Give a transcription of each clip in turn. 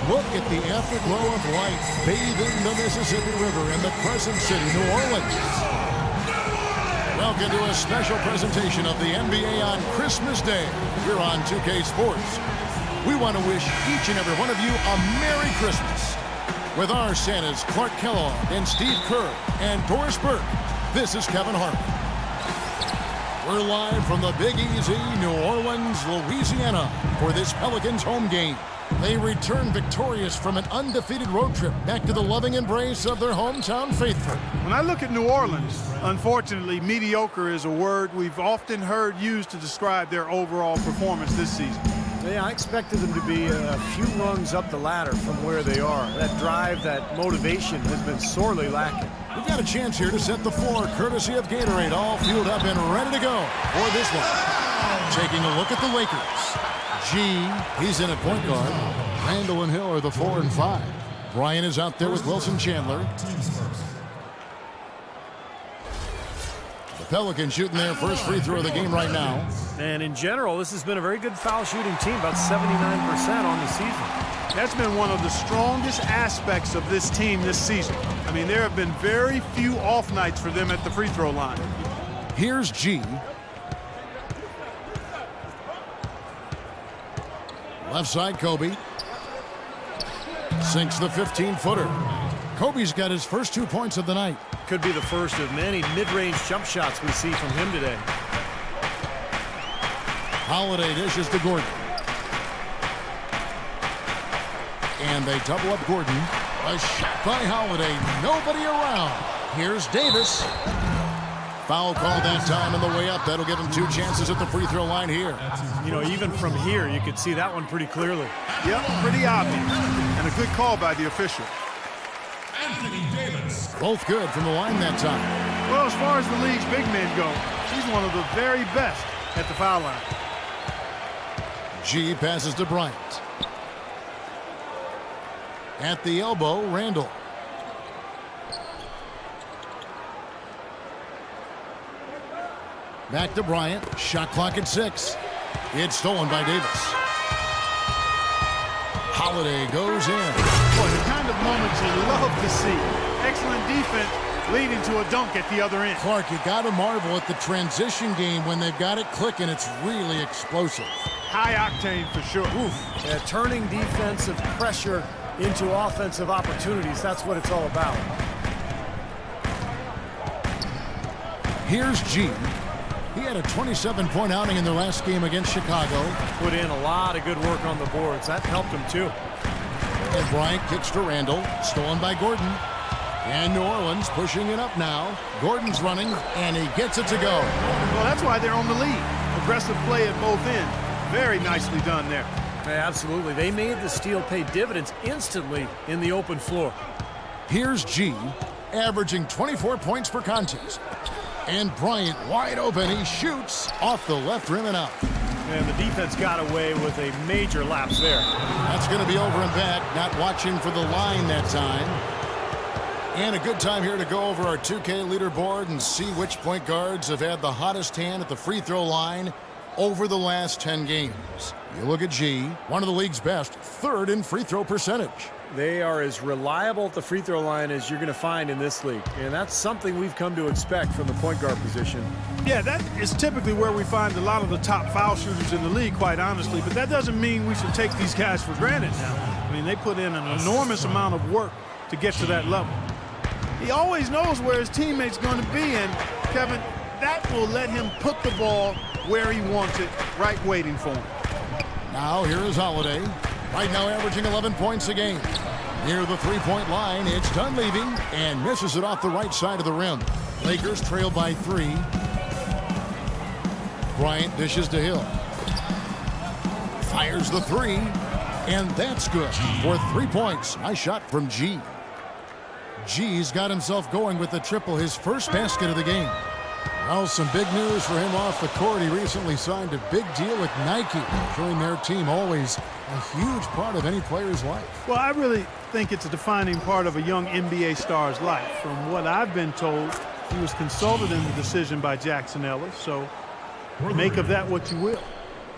Look at the afterglow of light bathing the Mississippi River in the Crescent City, New Orleans. Welcome to a special presentation of the NBA on Christmas Day here on 2K Sports. We want to wish each and every one of you a Merry Christmas. With our Santas Clark Kellogg and Steve Kerr and Doris Burke, this is Kevin Harmon. We're live from the Big Easy, New Orleans, Louisiana, for this Pelicans home game. They return victorious from an undefeated road trip back to the loving embrace of their hometown faithful. When I look at New Orleans, unfortunately, mediocre is a word we've often heard used to describe their overall performance this season. Yeah, I expected them to be a few rungs up the ladder from where they are. That drive, that motivation has been sorely lacking. We've got a chance here to set the floor, courtesy of Gatorade, all fueled up and ready to go for this one. Taking a look at the Lakers. He's in at point guard. Randall and Hill are the 4 and 5. Bryant is out there with Wilson Chandler. The Pelicans shooting their first free throw of the game right now. And in general, this has been a very good foul shooting team, about 79% on the season. That's been one of the strongest aspects of this team this season. I mean, there have been very few off nights for them at the free throw line. Here's G. Left side, Kobe. Sinks the 15-footer. Kobe's got his first 2 points of the night. Could be the first of many mid-range jump shots we see from him today. Holiday dishes to Gordon. And they double up Gordon. A shot by Holiday. Nobody around. Here's Davis. Foul call that time on the way up. That'll give him 2 chances at the free throw line here. You know, even from here, you could see that one pretty clearly. Yep, pretty obvious. And a good call by the official. Both good from the line that time. Well, as far as the league's big men go, he's one of the very best at the foul line. G passes to Bryant. At the elbow, Randall. Back to Bryant. Shot clock at 6. It's stolen by Davis. Holiday goes in. Boy, the kind of moments you love to see. Excellent defense leading to a dunk at the other end. Clark, you got to marvel at the transition game when they've got it clicking. It's really explosive. High octane for sure. Oof. Yeah, turning defensive pressure into offensive opportunities. That's what it's all about. Here's G. He had a 27-point outing in their last game against Chicago. Put in a lot of good work on the boards. That helped him too. And Bryant kicks to Randall. Stolen by Gordon. And New Orleans pushing it up now. Gordon's running, and he gets it to go. Well, that's why they're on the lead. Aggressive play at both ends. Very nicely done there. Yeah, absolutely. They made the steal pay dividends instantly in the open floor. Here's G, averaging 24 points per contest. And Bryant wide open. He shoots off the left rim and out. And the defense got away with a major lapse there. That's going to be over and back. Not watching for the line that time. And a good time here to go over our 2K leaderboard and see which point guards have had the hottest hand at the free throw line over the last 10 games. You look at G, one of the league's best, 3rd in free throw percentage. They are as reliable at the free throw line as you're going to find in this league. And that's something we've come to expect from the point guard position. Yeah, that is typically where we find a lot of the top foul shooters in the league, quite honestly. But that doesn't mean we should take these guys for granted now. I mean, they put in an enormous amount of work to get to that level. He always knows where his teammate's going to be, and, Kevin, that will let him put the ball where he wants it, right waiting for him. Now here is Holiday. Right now averaging 11 points a game. Near the three-point line, it's Dunleavy and misses it off the right side of the rim. Lakers trail by 3. Bryant dishes to Hill. Fires the 3, and that's good for 3 points. Nice shot from G. G's got himself going with the triple, his first basket of the game. Well, some big news for him off the court. He recently signed a big deal with Nike, showing their team always a huge part of any player's life. Well, I really think it's a defining part of a young NBA star's life. From what I've been told, he was consulted in the decision by Jackson Ellis, so make of that what you will.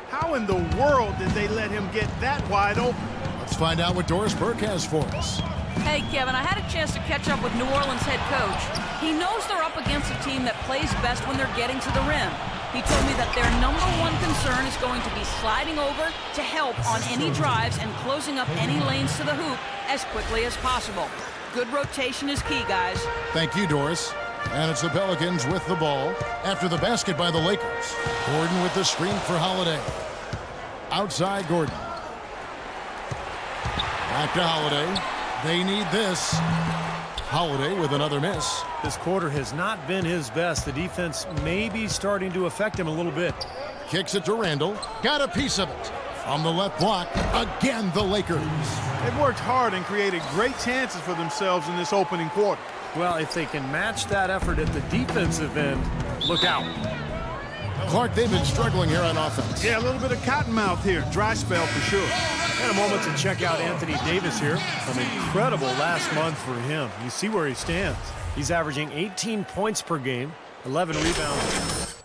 How in the world did they let him get that wide open? I'll Let's find out what Doris Burke has for us. Hey, Kevin, I had a chance to catch up with New Orleans head coach. He knows they're up against a team that plays best when they're getting to the rim. He told me that their #1 concern is going to be sliding over to help on any drives and closing up any lanes to the hoop as quickly as possible. Good rotation is key, guys. Thank you, Doris. And it's the Pelicans with the ball after the basket by the Lakers. Gordon with the screen for Holiday. Outside Gordon. Back to Holiday. They need this. Holiday with another miss. This quarter has not been his best. The defense may be starting to affect him a little bit. Kicks it to Randall. Got a piece of it. From the left block, again the Lakers. They've worked hard and created great chances for themselves in this opening quarter. Well, if they can match that effort at the defensive end, look out. Clark, they've been struggling here on offense. Yeah, a little bit of cottonmouth here. Dry spell for sure. And a moment to check out Anthony Davis here. An incredible last month for him. You see where he stands. He's averaging 18 points per game, 11 rebounds,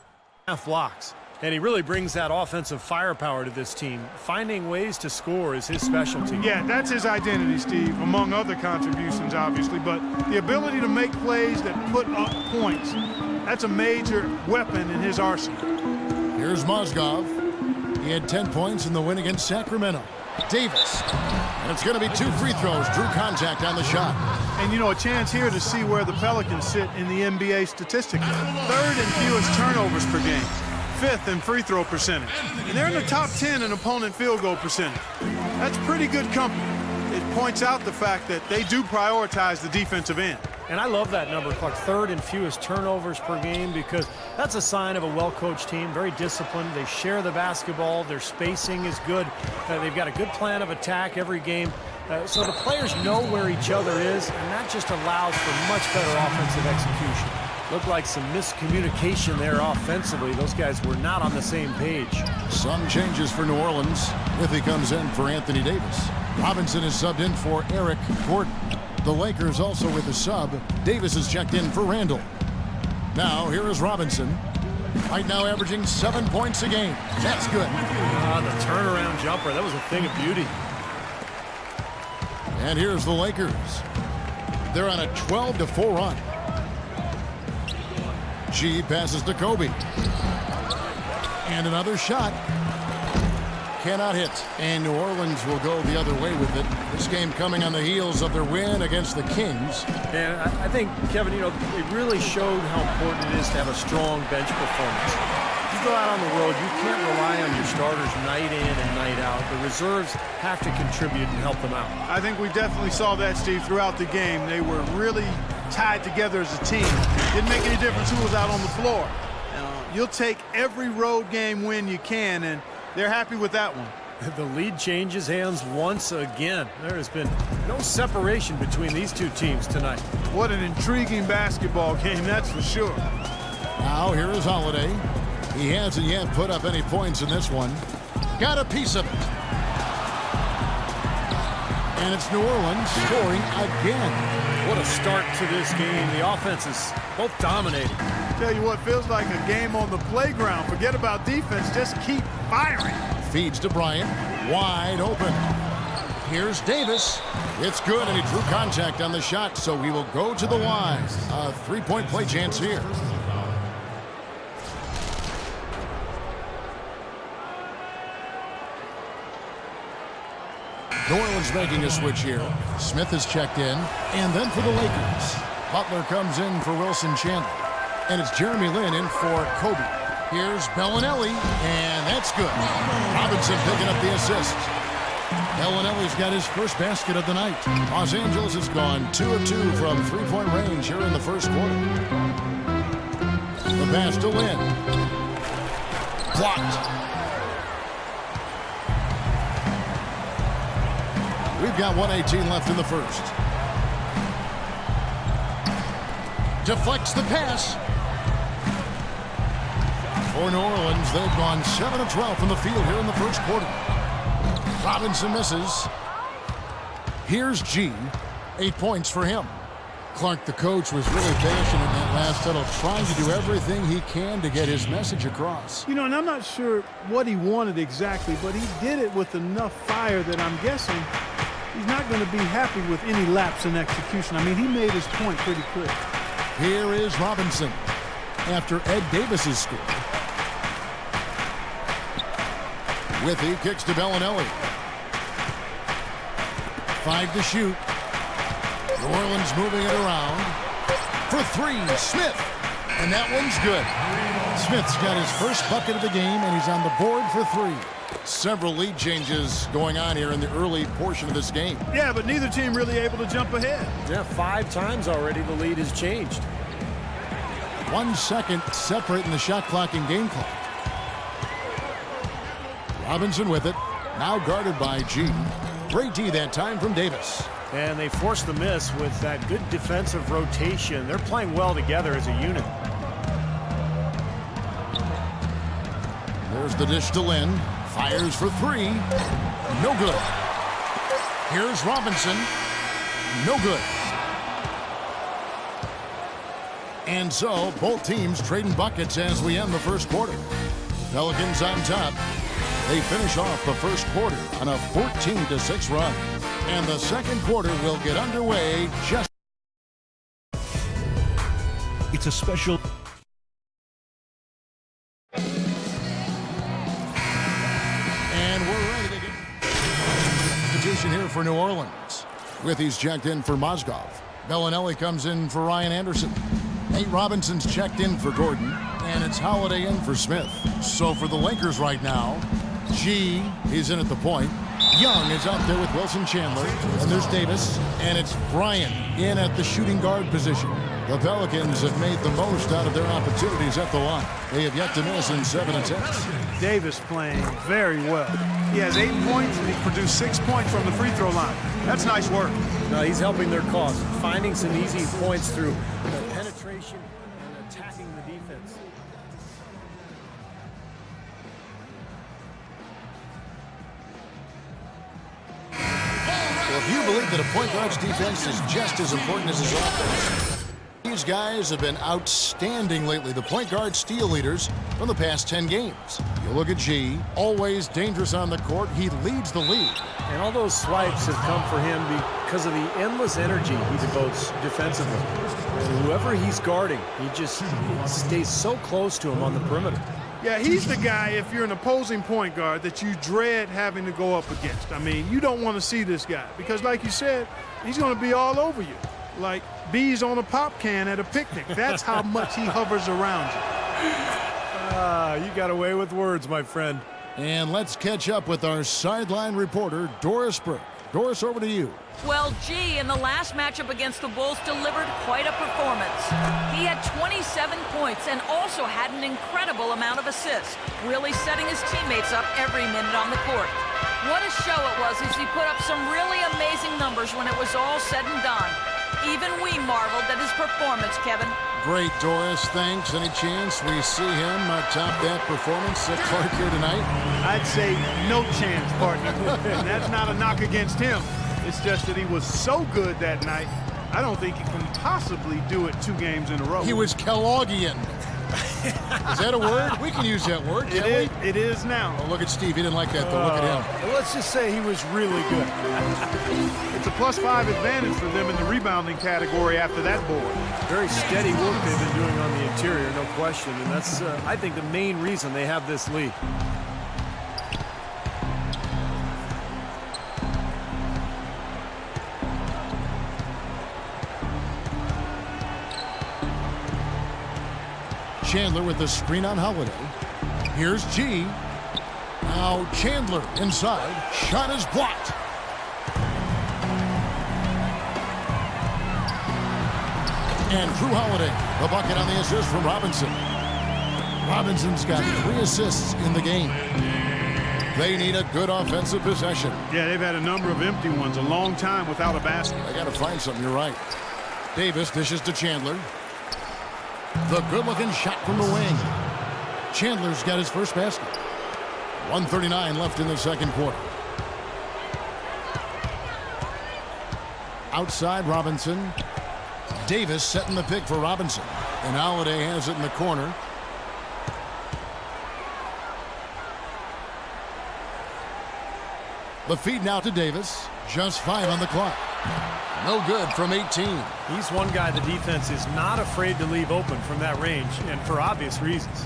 half blocks. And he really brings that offensive firepower to this team. Finding ways to score is his specialty. Yeah, that's his identity, Steve, among other contributions, obviously. But the ability to make plays that put up points, that's a major weapon in his arsenal. Here's Mozgov. He had 10 points in the win against Sacramento. Davis. And it's going to be 2 free throws. Drew contact on the shot. And, you know, a chance here to see where the Pelicans sit in the NBA statistically. 3rd in fewest turnovers per game. 5th in free throw percentage. And they're in the top 10 in opponent field goal percentage. That's pretty good company. It points out the fact that they do prioritize the defensive end. And I love that number, Clark. 3rd in fewest turnovers per game, because that's a sign of a well-coached team, very disciplined. They share the basketball. Their spacing is good. They've got a good plan of attack every game. So the players know where each other is, and that just allows for much better offensive execution. Looked like some miscommunication there offensively. Those guys were not on the same page. Some changes for New Orleans. Withy comes in for Anthony Davis. Robinson is subbed in for Eric Gordon. The Lakers also with a sub. Davis is checked in for Randall. Now here is Robinson. Right now averaging 7 points a game. That's good. The turnaround jumper. That was a thing of beauty. And here's the Lakers. They're on a 12-4 run. G passes to Kobe. And another shot. Cannot hit. And New Orleans will go the other way with it. This game coming on the heels of their win against the Kings. And I think, Kevin, you know, they really showed how important it is to have a strong bench performance. You go out on the road, you can't rely on your starters night in and night out. The reserves have to contribute and help them out. I think we definitely saw that, Steve, throughout the game. They were really tied together as a team. Didn't make any difference who was out on the floor. You'll take every road game win you can, and they're happy with that one. The lead changes hands once again. There has been no separation between these two teams tonight. What an intriguing basketball game, that's for sure. Now here is Holiday. He hasn't yet put up any points in this one. Got a piece of it. And it's New Orleans scoring again. What a start to this game. The offense is both dominating. Tell you what, feels like a game on the playground. Forget about defense, just keep firing. Feeds to Bryant, wide open. Here's Davis. It's good, and he drew contact on the shot, so we will go to the line. A 3-point play chance here. New Orleans making a switch here. Smith is checked in, and then for the Lakers. Butler comes in for Wilson Chandler. And it's Jeremy Lin in for Kobe. Here's Bellinelli, and that's good. Robinson picking up the assist. Bellinelli's got his first basket of the night. Los Angeles has gone 2 of 2 from 3-point range here in the first quarter. The pass to Lin. Blocked. We've got 1:18 left in the first. Deflects the pass. For New Orleans, they've gone 7 of 12 from the field here in the first quarter. Robinson misses. Here's G. 8 points for him. Clark, the coach, was really passionate in that last huddle, trying to do everything he can to get his message across. You know, and I'm not sure what he wanted exactly, but he did it with enough fire that I'm guessing he's not going to be happy with any lapse in execution. I mean, he made his point pretty clear. Here is Robinson after Ed Davis's score. Withy kicks to Bellinelli. 5 to shoot. New Orleans moving it around. For 3, Smith. And that one's good. Smith's got his first bucket of the game, and he's on the board for 3. Several lead changes going on here in the early portion of this game. Yeah, but neither team really able to jump ahead. Yeah, 5 times already the lead has changed. 1 second separating the shot clock and game clock. Robinson with it. Now guarded by G. Great D that time from Davis. And they forced the miss with that good defensive rotation. They're playing well together as a unit. There's the dish to Lynn. Fires for 3. No good. Here's Robinson. No good. And so both teams trading buckets as we end the first quarter. Pelicans on top. They finish off the first quarter on a 14-6 run. And the second quarter will get underway just. It's a special. And we're ready to get substitution here for New Orleans. Withy's checked in for Mozgov. Bellinelli comes in for Ryan Anderson. Nate Robinson's checked in for Gordon. And it's Holiday in for Smith. So for the Lakers right now, G is in at the point. Young is out there with Wilson Chandler. And there's Davis. And it's Bryant in at the shooting guard position. The Pelicans have made the most out of their opportunities at the line. They have yet to miss in 7 attempts. Davis playing very well. He has 8 points, and he produced 6 points from the free throw line. That's nice work. No, he's helping their cause, finding some easy points through penetration and attacking the defense. Well, if you believe that a point guard's defense is just as important as his offense, these guys have been outstanding lately. The point guard steal leaders from the past 10 games. You look at G, always dangerous on the court. He leads the league. And all those swipes have come for him because of the endless energy he devotes defensively. And whoever he's guarding, he just stays so close to him on the perimeter. Yeah, he's the guy, if you're an opposing point guard, that you dread having to go up against. I mean, you don't want to see this guy because, like you said, he's going to be all over you. Like bees on a pop can at a picnic. That's how much he hovers around you. You got away with words, my friend. And let's catch up with our sideline reporter, Doris Burke. Doris, over to you. Well, G, in the last matchup against the Bulls, delivered quite a performance. He had 27 points and also had an incredible amount of assists, really setting his teammates up every minute on the court. What a show it was as he put up some really amazing numbers when it was all said and done. Even we marveled at his performance, Kevin. Great, Doris. Thanks. Any chance we see him top that performance at Clark here tonight? I'd say no chance, partner. And that's not a knock against him. It's just that he was so good that night, I don't think he can possibly do it 2 games in a row. He was Kelloggian. Is that a word? We can use that word, can't we? It is now. Oh, look at Steve. He didn't like that, though. Look at him. Let's just say he was really good. It's a +5 advantage for them in the rebounding category after that board. Very steady work they've been doing on the interior, no question. And that's, I think, the main reason they have this lead. Chandler with the screen on Holiday. Here's G. Now Chandler inside. Shot is blocked. And Drew Holiday, the bucket on the assist from Robinson. Robinson's got 3 assists in the game. They need a good offensive possession. Yeah, they've had a number of empty ones, a long time without a basket. They got to find something, you're right. Davis dishes to Chandler. The good-looking shot from the wing. Chandler's got his first basket. 1:39 left in the second quarter. Outside Robinson. Davis setting the pick for Robinson. And Holiday has it in the corner. The feed now to Davis. Just 5 on the clock. No good from 18. He's one guy the defense is not afraid to leave open from that range, and for obvious reasons.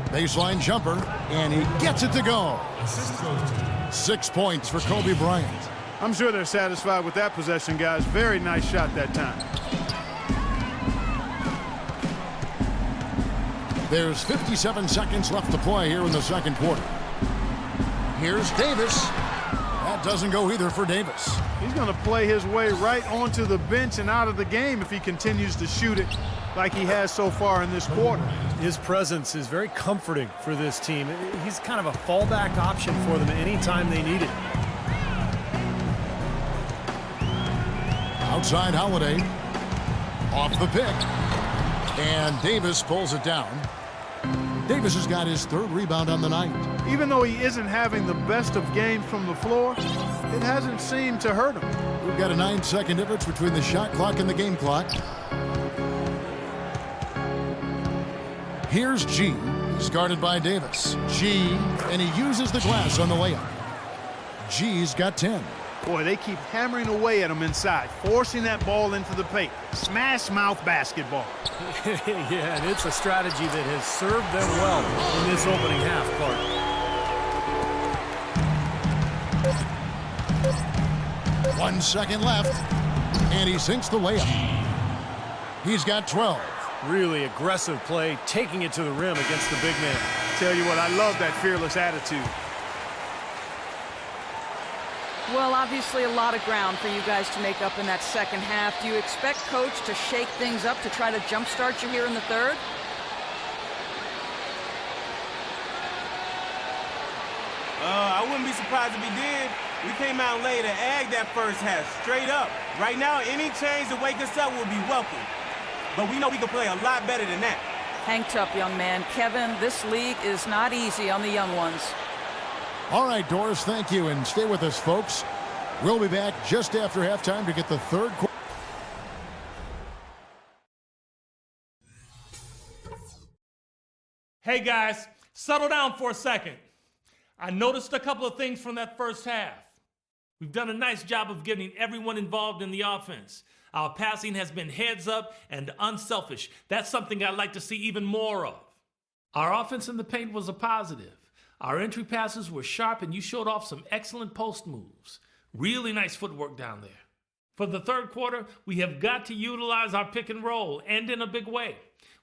Baseline jumper, and he gets it to go. 6 points for Kobe Bryant. I'm sure they're satisfied with that possession, guys. Very nice shot that time. There's 57 seconds left to play here in the second quarter. Here's Davis. That doesn't go either for Davis. He's going to play his way right onto the bench and out of the game if he continues to shoot it like he has so far in this quarter. His presence is very comforting for this team. He's kind of a fallback option for them anytime they need it. Outside Holiday. Off the pick. And Davis pulls it down. Davis has got his 3rd rebound on the night. Even though he isn't having the best of games from the floor, it hasn't seemed to hurt him. We've got a 9-second difference between the shot clock and the game clock. Here's G. He's guarded by Davis. G, and he uses the glass on the layup. G's got 10. Boy, they keep hammering away at him inside, forcing that ball into the paint. Smash mouth basketball. Yeah, and it's a strategy that has served them well in this opening half, Clark. 1 second left, and he sinks the layup. He's got 12. Really aggressive play, taking it to the rim against the big man. Tell you what, I love that fearless attitude. Well, obviously a lot of ground for you guys to make up in that second half. Do you expect Coach to shake things up to try to jumpstart you here in the third? I wouldn't be surprised if he did. We came out late and agged that first half, straight up. Right now, any change to wake us up will be welcome. But we know we can play a lot better than that. Hang tough, young man. Kevin, this league is not easy on the young ones. All right, Doris, thank you, and stay with us, folks. We'll be back just after halftime to get the third quarter. Hey, guys, settle down for a second. I noticed a couple of things from that first half. We've done a nice job of getting everyone involved in the offense. Our passing has been heads up and unselfish. That's something I'd like to see even more of. Our offense in the paint was a positive. Our entry passes were sharp, and you showed off some excellent post moves. Really nice footwork down there. For the third quarter, we have got to utilize our pick and roll, and in a big way.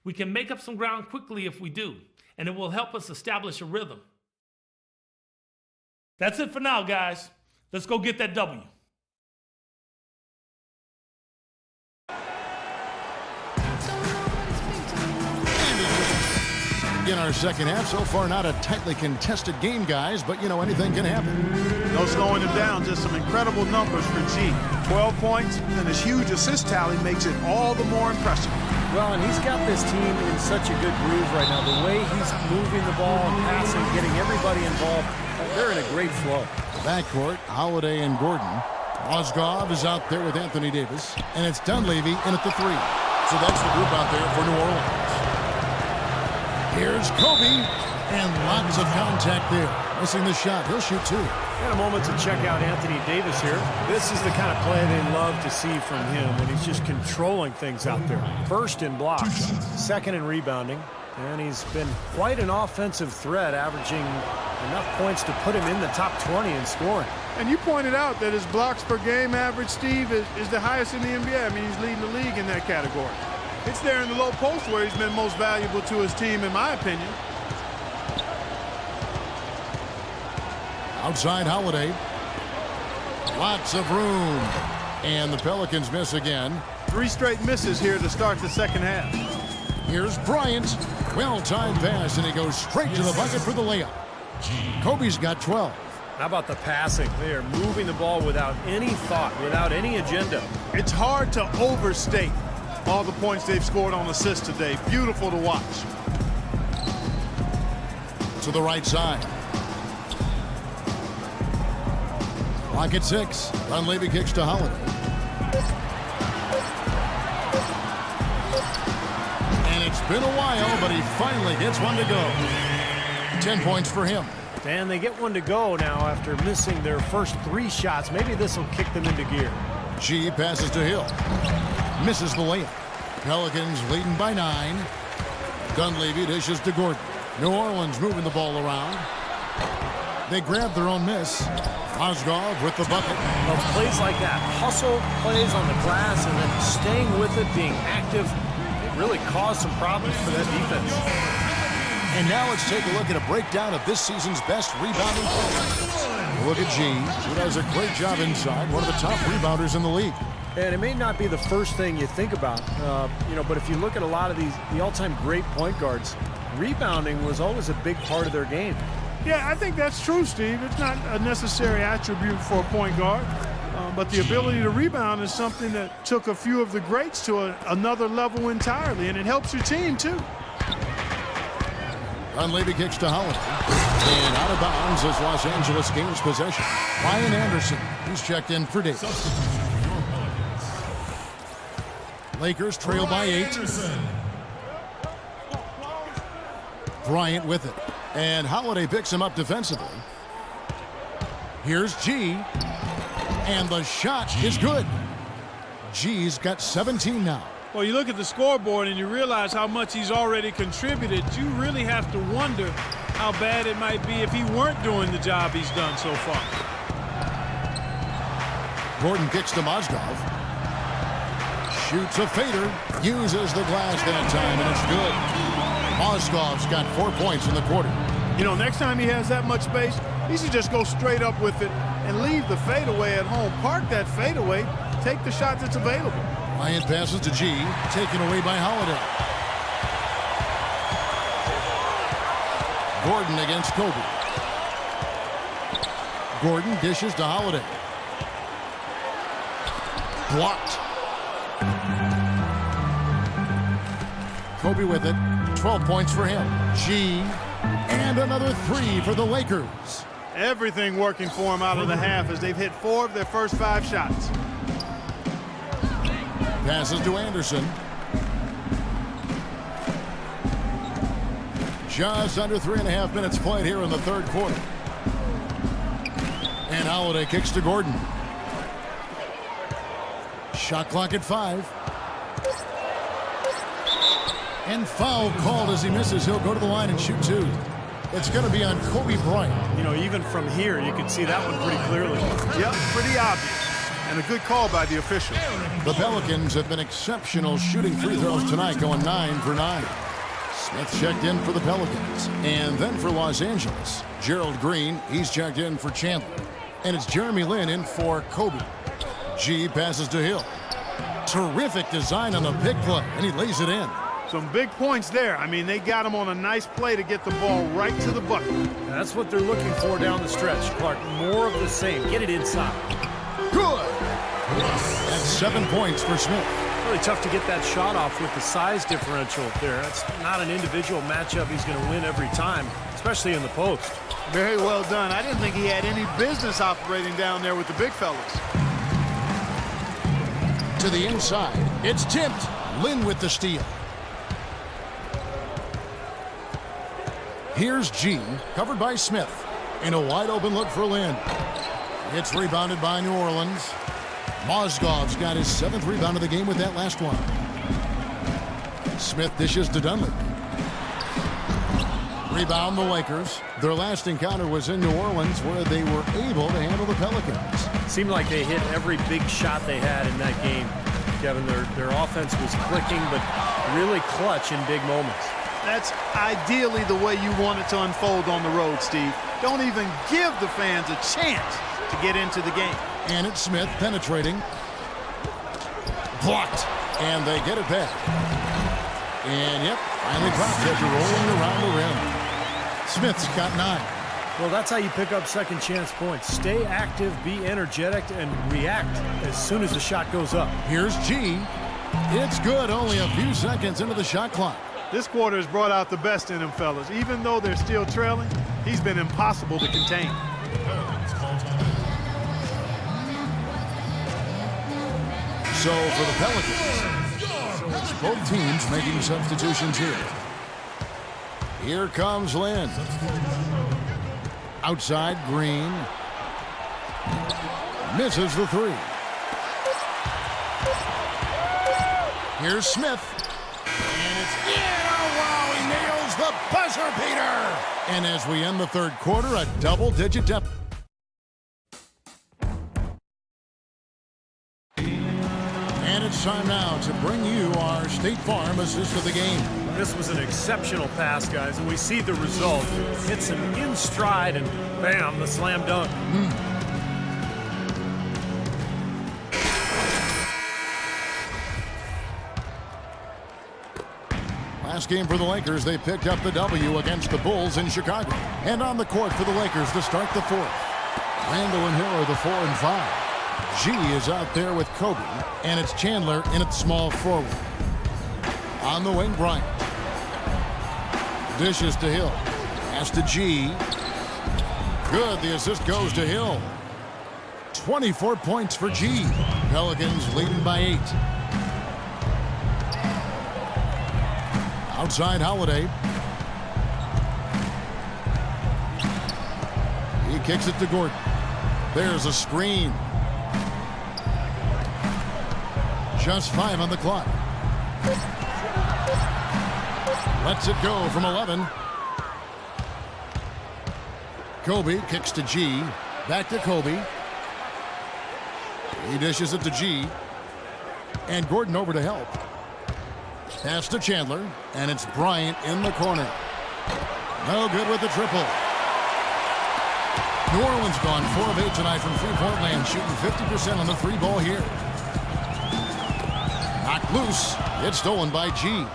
We can make up some ground quickly if we do, and it will help us establish a rhythm. That's it for now, guys. Let's go get that W. In our second half, so far not a tightly contested game, guys, but you know, anything can happen. No slowing him down, just some incredible numbers for G. 12 points, and his huge assist tally makes it all the more impressive. Well, and he's got this team in such a good groove right now. The way he's moving the ball and passing, getting everybody involved, they're in a great flow. The backcourt, Holiday and Gordon. Mozgov is out there with Anthony Davis, and it's Dunleavy in at the 3. So that's the group out there for New Orleans. Here's Kobe, and lots of contact there. Missing the shot. He'll shoot 2. And a moment to check out Anthony Davis here. This is the kind of play they love to see from him when he's just controlling things out there. First in blocks, second in rebounding, and he's been quite an offensive threat, averaging enough points to put him in the top 20 in scoring. And you pointed out that his blocks per game average, Steve, is the highest in the NBA. I mean, he's leading the league in that category. It's there in the low post where he's been most valuable to his team, in my opinion. Outside Holiday. Lots of room. And the Pelicans miss again. 3 straight misses here to start the second half. Here's Bryant. Well-timed pass, and he goes straight to the bucket for the layup. Kobe's got 12. How about the passing? They are moving the ball without any thought, without any agenda. It's hard to overstate all the points they've scored on assists today. Beautiful to watch. To the right side. Clock at 6. Dunleavy kicks to Holiday. And it's been a while, but he finally gets one to go. 10 points for him. And they get one to go now after missing their first 3 shots. Maybe this will kick them into gear. G passes to Hill. Misses the layup. Pelicans leading by 9. Dunleavy dishes to Gordon. New Orleans moving the ball around. They grab their own miss. Mozgov with the bucket. Well, plays like that, hustle plays on the glass and then staying with it, being active, it really caused some problems for that defense. And now let's take a look at a breakdown of this season's best rebounding players. Look at G, who does a great job inside, one of the top rebounders in the league. And it may not be the first thing you think about, but if you look at a lot of the all-time great point guards, rebounding was always a big part of their game. Yeah, I think that's true, Steve. It's not a necessary attribute for a point guard, but the ability to rebound is something that took a few of the greats to another level entirely, and it helps your team, too. Dunleavy kicks to Holiday. And out of bounds as Los Angeles gains possession. Ryan Anderson, who's checked in for Davis. Lakers trail by 8. Bryant with it. And Holiday picks him up defensively. Here's G. And the shot is good. G's got 17 now. Well, you look at the scoreboard and you realize how much he's already contributed. You really have to wonder how bad it might be if he weren't doing the job he's done so far. Gordon kicks to Mozgov. Shoots a fader. Uses the glass that time, and it's good. Mozgov's got 4 points in the quarter. You know, next time he has that much space, he should just go straight up with it and leave the fadeaway at home. Park that fadeaway. Take the shot that's available. Bryant passes to G, taken away by Holiday. Gordon against Kobe. Gordon dishes to Holiday. Blocked. Kobe with it. 12 points for him. G, and another 3 for the Lakers. Everything working for him out of the half as they've hit 4 of their first 5 shots. Passes to Anderson. Just under 3.5 minutes played here in the third quarter. And Holiday kicks to Gordon. Shot clock at 5. And foul called as he misses. He'll go to the line and shoot 2. It's going to be on Kobe Bryant. You know, even from here, you can see that one pretty clearly. Yep, pretty obvious. And a good call by the official. The Pelicans have been exceptional shooting free throws tonight, going 9 for 9. Smith checked in for the Pelicans. And then for Los Angeles, Gerald Green, he's checked in for Chandler. And it's Jeremy Lin in for Kobe. G passes to Hill. Terrific design on the pick play, and he lays it in. Some big points there. I mean, they got him on a nice play to get the ball right to the bucket. That's what they're looking for down the stretch, Clark. More of the same. Get it inside. Good. That's 7 points for Smith. Really tough to get that shot off with the size differential there. That's not an individual matchup he's going to win every time, especially in the post. Very well done. I didn't think he had any business operating down there with the big fellas. To the inside. It's tipped. Lin with the steal. Here's G, covered by Smith. In a wide open look for Lin. It's rebounded by New Orleans. Mozgov's got his 7th rebound of the game with that last one. Smith dishes to Dunleavy. Rebound the Lakers. Their last encounter was in New Orleans where they were able to handle the Pelicans. Seemed like they hit every big shot they had in that game. Kevin, their offense was clicking, but really clutch in big moments. That's ideally the way you want it to unfold on the road, Steve. Don't even give the fans a chance to get into the game. And it's Smith penetrating. Blocked. And they get it back. And, yep, finally dropped it, rolling around the rim. Smith's got 9. Well, that's how you pick up second chance points. Stay active, be energetic, and react as soon as the shot goes up. Here's G. It's good, only a few seconds into the shot clock. This quarter has brought out the best in them, fellas. Even though they're still trailing, he's been impossible to contain. So for the Pelicans, it's both teams making substitutions here. Here comes Lin. Outside, Green. Misses the three. Here's Smith. And it's in. Oh, wow, he nails the buzzer beater. And as we end the third quarter, a double-digit deficit. And it's time now to bring you our State Farm assist of the game. This was an exceptional pass, guys, and we see the result. Hits him in stride, and bam, the slam dunk. Last game for the Lakers, they picked up the W against the Bulls in Chicago. And on the court for the Lakers to start the fourth. Randall and Hill are the 4 and 5. G is out there with Kobe, and it's Chandler in at small forward. On the wing, Bryant. Dishes to Hill. Pass to G. Good, the assist goes to Hill. 24 points for G. Pelicans leading by 8. Outside, Holiday. He kicks it to Gordon. There's a screen. Just 5 on the clock. Lets it go from 11. Kobe kicks to G. Back to Kobe. He dishes it to G. And Gordon over to help. Pass to Chandler. And it's Bryant in the corner. No good with the triple. New Orleans gone 4 of 8 tonight from three-point land, shooting 50% on the three ball here. Knocked loose. It's stolen by G.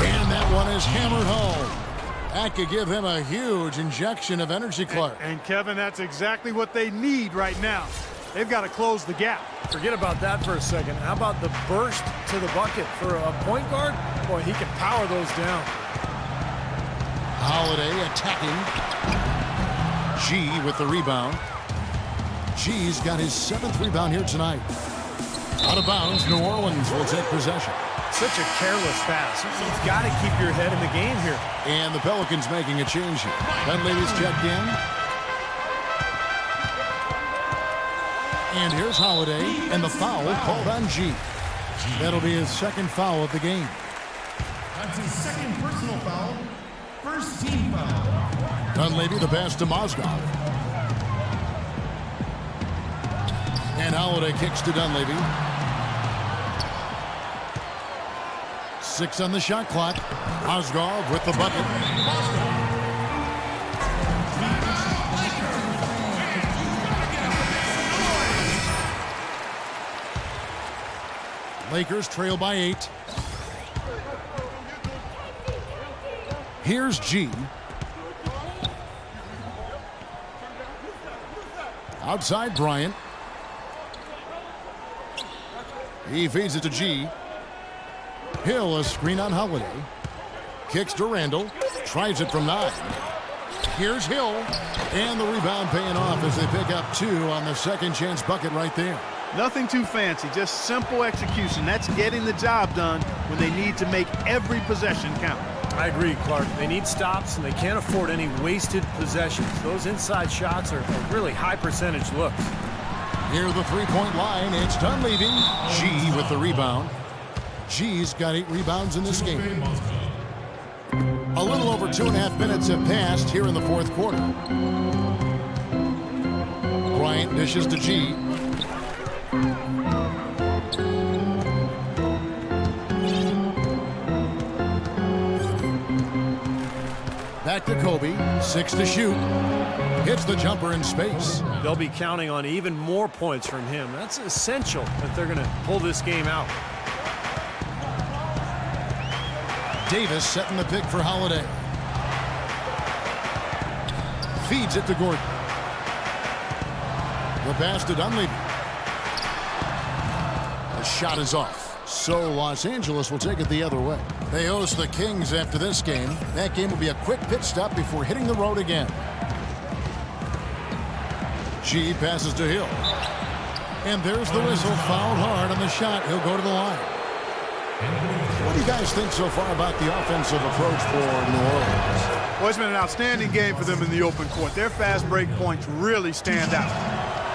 And that one is hammered home. That could give him a huge injection of energy, Clark. And Kevin, that's exactly what they need right now. They've got to close the gap. Forget about that for a second. How about the burst to the bucket for a point guard? Boy, he can power those down. Holiday attacking. G with the rebound. G's got his 7th rebound here tonight. Out of bounds, New Orleans will take possession. Such a careless pass. You've got to keep your head in the game here. And the Pelicans making a change here. Dunleavy's checked in. And here's Holiday, and the foul called on G. That'll be his 2nd foul of the game. That's his 2nd personal foul. 1st team foul. Dunleavy the pass to Mozgov. And Holiday kicks to Dunleavy. 6 on the shot clock. Mozgov with the bucket. Lakers trail by 8. Here's G. Outside, Bryant. He feeds it to G. Hill, a screen on Holiday. Kicks to Randall. Tries it from 9. Here's Hill. And the rebound paying off as they pick up 2 on the second chance bucket right there. Nothing too fancy, just simple execution. That's getting the job done when they need to make every possession count. I agree, Clark. They need stops, and they can't afford any wasted possessions. Those inside shots are really high percentage looks. Near the three-point line, it's Dunleavy. G with the rebound. G's got 8 rebounds in this game. A little over 2.5 minutes have passed here in the fourth quarter. Bryant dishes to G. Back to Kobe. 6 to shoot. Hits the jumper in space. They'll be counting on even more points from him. That's essential if they're going to pull this game out. Davis setting the pick for Holiday. Feeds it to Gordon. The pass to Dunleavy. The shot is off. So Los Angeles will take it the other way. They host the Kings after this game. That game will be a quick pit stop before hitting the road again. G passes to Hill. And there's the whistle. Fouled hard on the shot. He'll go to the line. do you guys think so far about the offensive approach for New Orleans? Well, it's been an outstanding game for them in the open court. Their fast break points really stand out.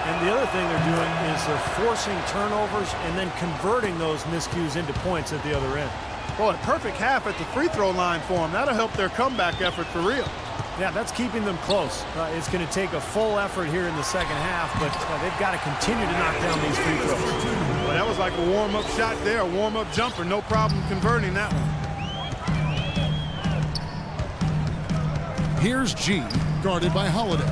And the other thing they're doing is they're forcing turnovers and then converting those miscues into points at the other end. Boy, a perfect half at the free throw line for them. That'll help their comeback effort for real. Yeah, that's keeping them close. It's going to take a full effort here in the second half, but they've got to continue to knock down these free throws. Well, that was like a warm-up shot there, a warm-up jumper. No problem converting that one. Here's G, guarded by Holiday.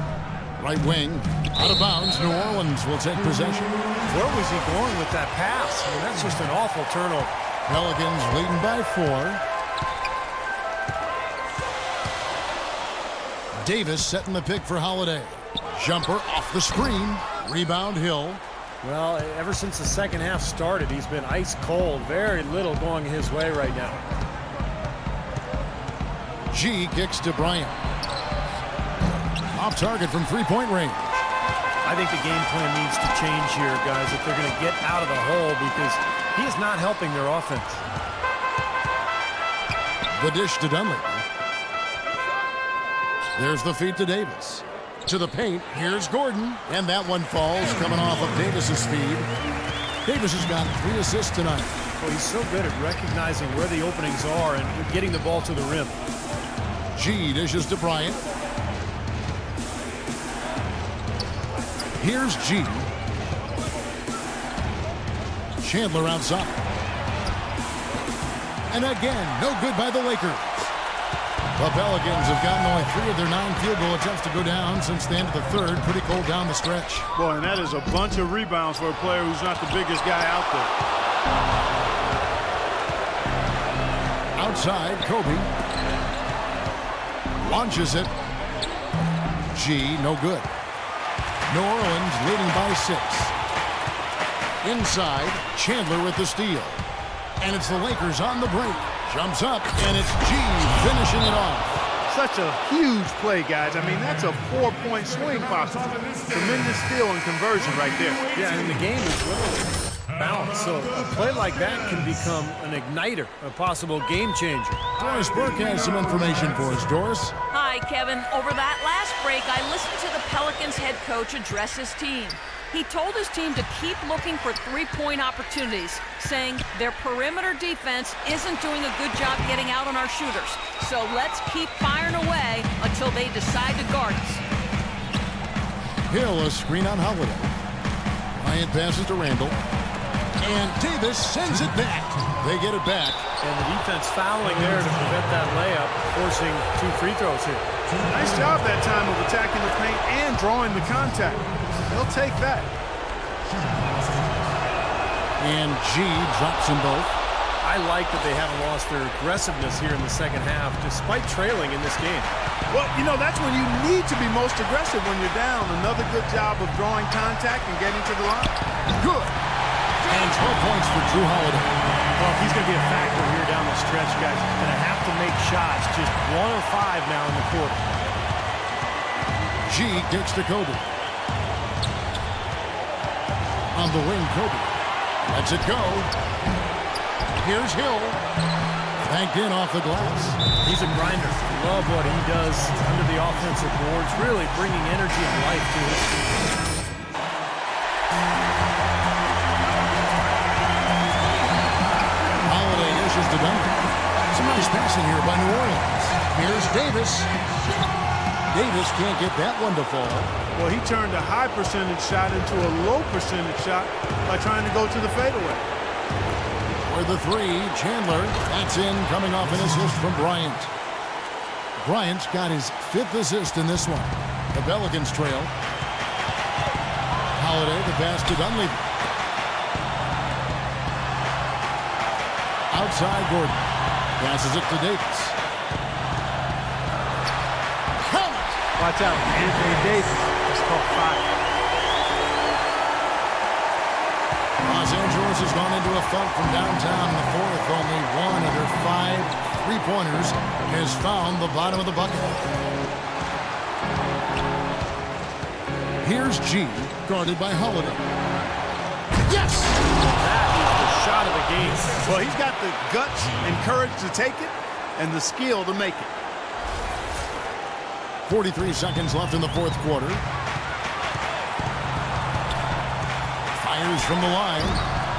Right wing, out of bounds. New Orleans will take possession. Where was he going with that pass? I mean, that's just an awful turnover. Pelicans leading by 4. Davis setting the pick for Holiday. Jumper off the screen. Rebound Hill. Well, ever since the second half started, he's been ice cold. Very little going his way right now. G kicks to Bryant. Off target from three-point range. I think the game plan needs to change here, guys, if they're going to get out of the hole, because he is not helping their offense. The dish to Dunley. There's the feed to Davis. To the paint, here's Gordon. And that one falls, coming off of Davis's feed. Davis has got 3 assists tonight. Well, he's so good at recognizing where the openings are and getting the ball to the rim. G dishes to Bryant. Here's G. Chandler outside. And again, no good by the Lakers. The Pelicans have gotten only 3 of their 9 field goal attempts to go down since the end of the third. Pretty cold down the stretch. Boy, and that is a bunch of rebounds for a player who's not the biggest guy out there. Outside, Kobe. Launches it. G, no good. New Orleans leading by 6. Inside, Chandler with the steal. And it's the Lakers on the break. Jumps up, and it's G finishing it off. Such a huge play, guys. I mean, that's a 4-point swing possible. Tremendous steal and conversion right there. Yeah, and the game is literally balanced. So a play like that can become an igniter, a possible game changer. Doris Burke has some information for us. Doris? Hi, Kevin. Over that last break, I listened to the Pelicans head coach address his team. He told his team to keep looking for three-point opportunities, saying their perimeter defense isn't doing a good job getting out on our shooters. So let's keep firing away until they decide to guard us. Hill, a screen on Holiday. Bryant passes to Randall. And Davis sends it back. They get it back. And the defense fouling there to prevent that layup, forcing 2 free throws here. Nice job that time of attacking the paint and drawing the contact. They'll take that. And G drops them both. I like that they haven't lost their aggressiveness here in the second half, despite trailing in this game. Well, you know, that's when you need to be most aggressive when you're down. Another good job of drawing contact and getting to the line. Good. And 12 points for Drew Holiday. Well, if he's going to be a factor here down the stretch, guys, he's going to have to make shots. Just 1 of 5 now in the quarter. G kicks to Kobe. On the wing, Kobe lets it go. Here's Hill. Banked in off the glass. He's a grinder. Love what he does under the offensive boards, really bringing energy and life to his team. Holiday issues to Duncan. Some nice passing here by New Orleans. Here's Davis. Davis can't get that one to fall. Well, he turned a high percentage shot into a low percentage shot by trying to go to the fadeaway. For the 3, Chandler. That's in, coming off an assist from Bryant. Bryant's got his 5th assist in this one. The Pelicans trail. Holiday, the pass to Dunleavy. Outside, Gordon. Passes it to Davis. Count! Watch out, Anthony Davis. It's called 5. Los Angeles has gone into a funk from downtown in the 4th. Only 1 of their 5 3-pointers has found the bottom of the bucket. Here's G, guarded by Holiday. Yes! That is the shot of the game. Well, he's got the guts and courage to take it and the skill to make it. 43 seconds left in the fourth quarter. Fires from the line.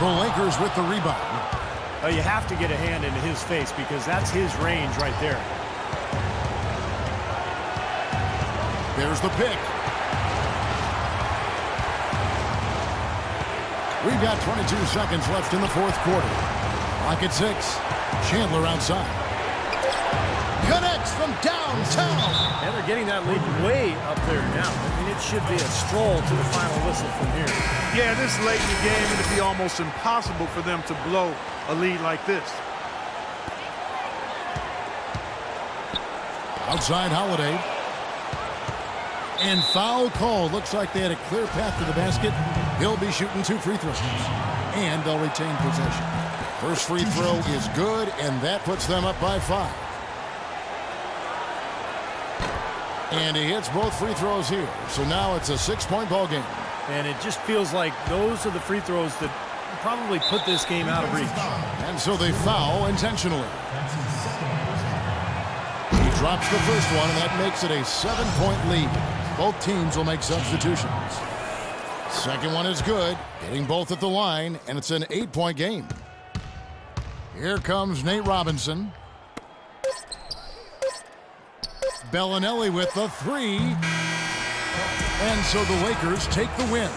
The Lakers with the rebound. You have to get a hand into his face because that's his range right there. There's the pick. We've got 22 seconds left in the fourth quarter. Clock at 6. Chandler outside. Connects from downtown. And they're getting that lead way up there now. I mean, it should be a stroll to the final whistle from here. Yeah, this late in the game, it'd be almost impossible for them to blow a lead like this. Outside Holiday. And foul call. Looks like they had a clear path to the basket. He'll be shooting 2 free throws. And they'll retain possession. First free throw is good, and that puts them up by 5. And he hits both free throws here. So now it's a 6-point ball game. And it just feels like those are the free throws that probably put this game out of reach. And so they foul intentionally. He drops the first one, and that makes it a 7-point lead. Both teams will make substitutions. Second one is good, hitting both at the line, and it's an 8-point game. Here comes Nate Robinson. Bellinelli with the 3. And so the Lakers take the win.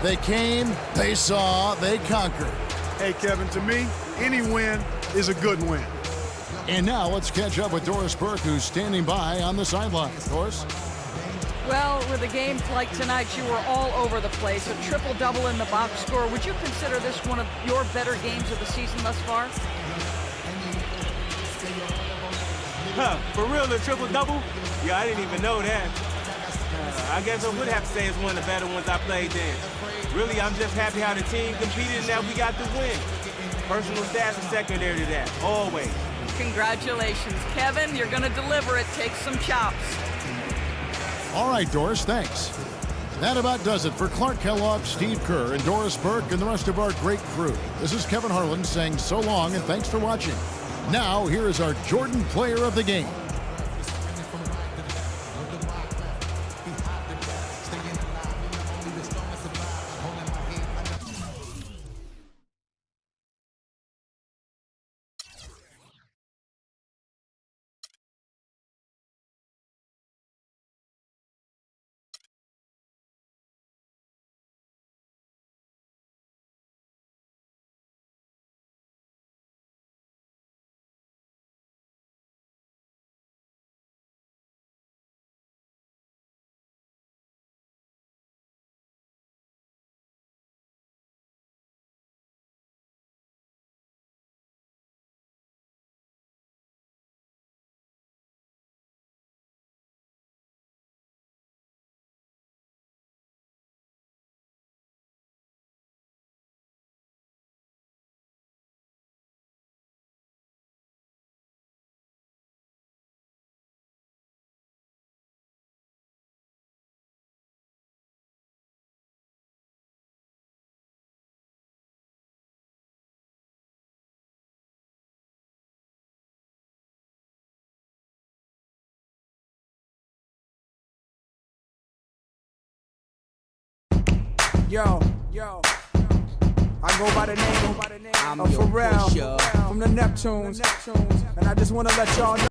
They came, they saw, they conquered. Hey, Kevin, to me, any win is a good win. And now let's catch up with Doris Burke, who's standing by on the sideline. Doris? Well, with a game like tonight, you were all over the place. A triple-double in the box score. Would you consider this one of your better games of the season thus far? For real, the triple-double? Yeah, I didn't even know that. I guess I would have to say it's one of the better ones I played then. Really, I'm just happy how the team competed and that we got the win. Personal stats are secondary to that, always. Congratulations, Kevin. You're going to deliver it. Take some chops. All right, Doris, thanks. That about does it for Clark Kellogg, Steve Kerr, and Doris Burke, and the rest of our great crew. This is Kevin Harlan saying so long and thanks for watching. Now, here is our Jordan Player of the Game. Yo, I go by the name of Pharrell from the Neptunes, and I just want to let y'all know.